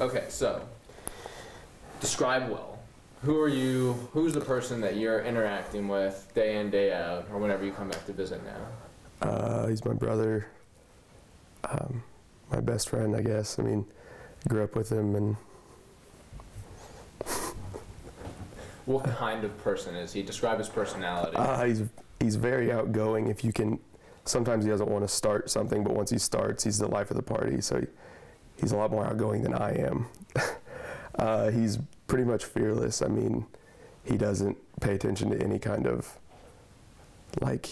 Okay, so describe Will. Who are you? Who's the person that you're interacting with day in, day out, or whenever you come back to visit now? He's my brother, my best friend, I guess. I mean, I grew up with him, and What kind of person is he? Describe his personality. he's very outgoing. If you can, sometimes he doesn't want to start something, but once he starts, he's the life of the party. So he's a lot more outgoing than I am. He's pretty much fearless. I mean, he doesn't pay attention to any kind of, like,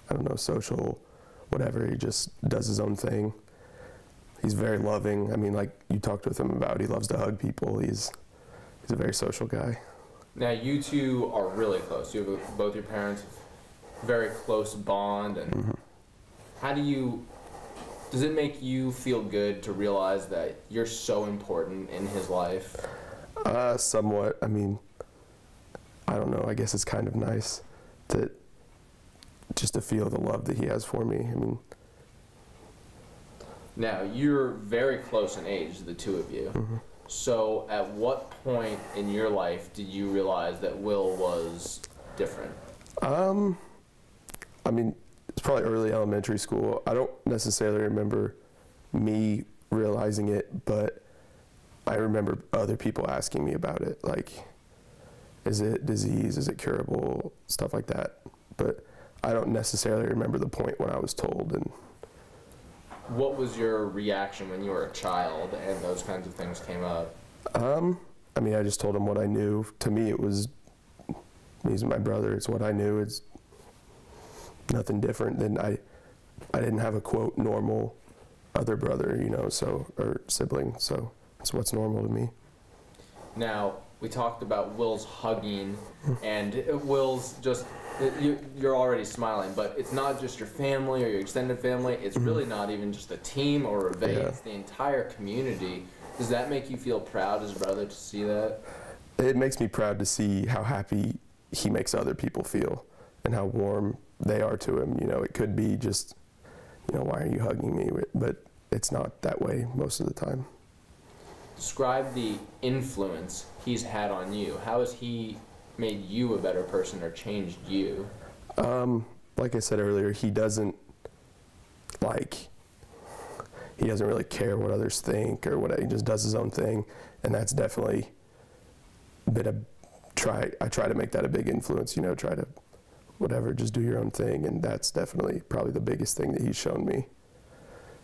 I don't know, social, whatever. He just does his own thing. He's very loving. I mean, like you talked with him about, he loves to hug people. He's a very social guy. Now, you two are really close. You have both your parents, very close bond, and does it make you feel good to realize that you're so important in his life? Somewhat. I mean, I don't know. I guess it's kind of nice just to feel the love that he has for me. I mean, now, you're very close in age, the two of you. mm-hmm. So at what point in your life did you realize that Will was different? I mean, it's probably early elementary school. I don't necessarily remember me realizing it, but I remember other people asking me about it, like, is it disease, is it curable, stuff like that. But I don't necessarily remember the point when I was told. And what was your reaction when you were a child and those kinds of things came up? I mean, I just told him what I knew. To me, he's my brother. It's what I knew. It's nothing different than I didn't have a, quote, normal other brother, you know, or sibling. So it's what's normal to me. Now, we talked about Will's hugging, and Will's just, you're already smiling, but it's not just your family or your extended family. It's really not even just a team or a vase. Yeah. It's the entire community. Does that make you feel proud as a brother to see that? It makes me proud to see how happy he makes other people feel and how warm they are to him. You know, it could be just, you know, why are you hugging me? But it's not that way most of the time. Describe the influence he's had on you. How has he made you a better person or changed you? Like I said earlier, he doesn't really care what others think or what. He just does his own thing, and that's definitely been I try to make that a big influence, you know, try to just do your own thing, and that's definitely probably the biggest thing that he's shown me.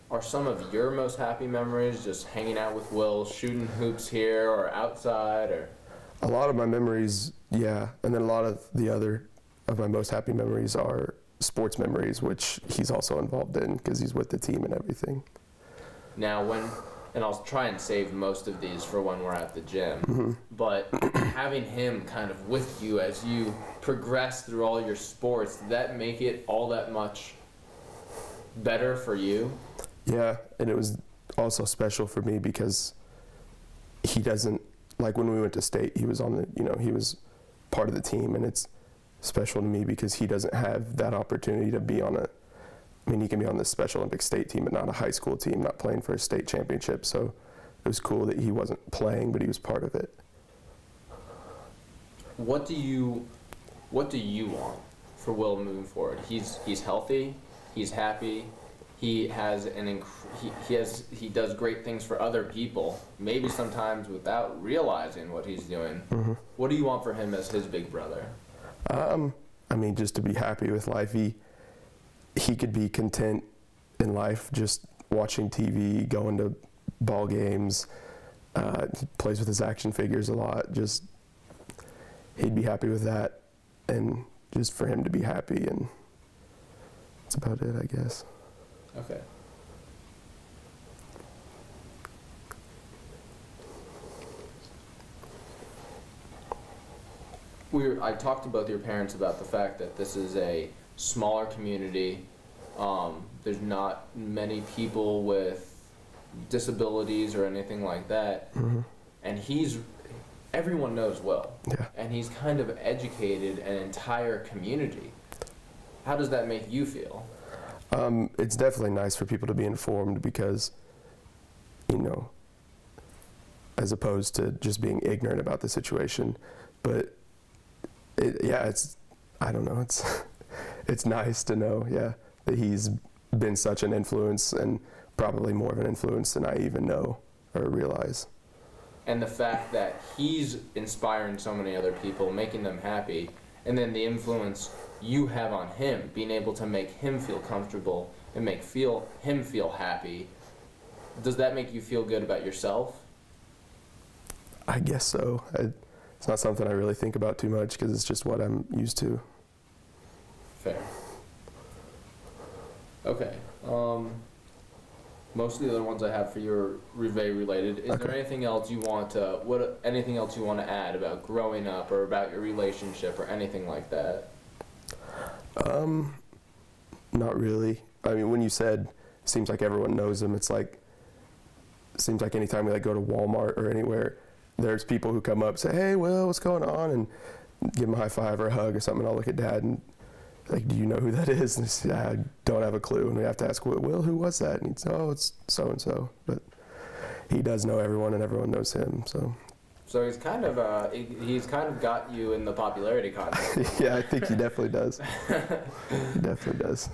Are some of your most happy memories just hanging out with Will, shooting hoops here or outside, or? A lot of my memories, yeah, and then a lot of the other of my most happy memories are sports memories, which he's also involved in because he's with the team and everything. Now, and I'll try and save most of these for when we're at the gym, mm-hmm. but having him kind of with you as you progress through all your sports, did that make it all that much better for you? Yeah, and it was also special for me because he doesn't, like when we went to state, he was on the, you know, he was part of the team, and it's special to me because he doesn't have that opportunity to be on he can be on the Special Olympic state team, but not a high school team, not playing for a state championship. So it was cool that he wasn't playing, but he was part of it. What do you want for Will moving forward? He's healthy, he's happy, he has he does great things for other people, maybe sometimes without realizing what he's doing. Mm-hmm. What do you want for him as his big brother? I mean, just to be happy with life. He could be content in life just watching TV, going to ball games. He plays with his action figures a lot. Just he'd be happy with that, and just for him to be happy, and that's about it, I guess. Okay. I talked to both your parents about the fact that this is a smaller community. There's not many people with disabilities or anything like that. Mm-hmm. And everyone knows Will. Yeah. And he's kind of educated an entire community. How does that make you feel? It's definitely nice for people to be informed because, you know, as opposed to just being ignorant about the situation. But it's I don't know, it's nice to know, that he's been such an influence, and probably more of an influence than I even know or realize. And the fact that he's inspiring so many other people, making them happy, and then the influence you have on him, being able to make him feel comfortable and make him feel happy, does that make you feel good about yourself? I guess so. It's not something I really think about too much because it's just what I'm used to. Fair. Okay. Most of the other ones I have for you are Rivet related. Is there anything else you want to anything else you want to add about growing up or about your relationship or anything like that? Not really. I mean, when you said seems like everyone knows him, it seems like anytime we go to Walmart or anywhere, there's people who come up, say, "Hey, Will, what's going on?" and give him a high five or a hug or something. And I'll look at Dad and do you know who that is? And he says, I don't have a clue. And we have to ask, Will, who was that? And he'd say, oh, it's so and so. But he does know everyone, and everyone knows him. So he's kind of got you in the popularity contest. Yeah, I think he definitely does. He definitely does.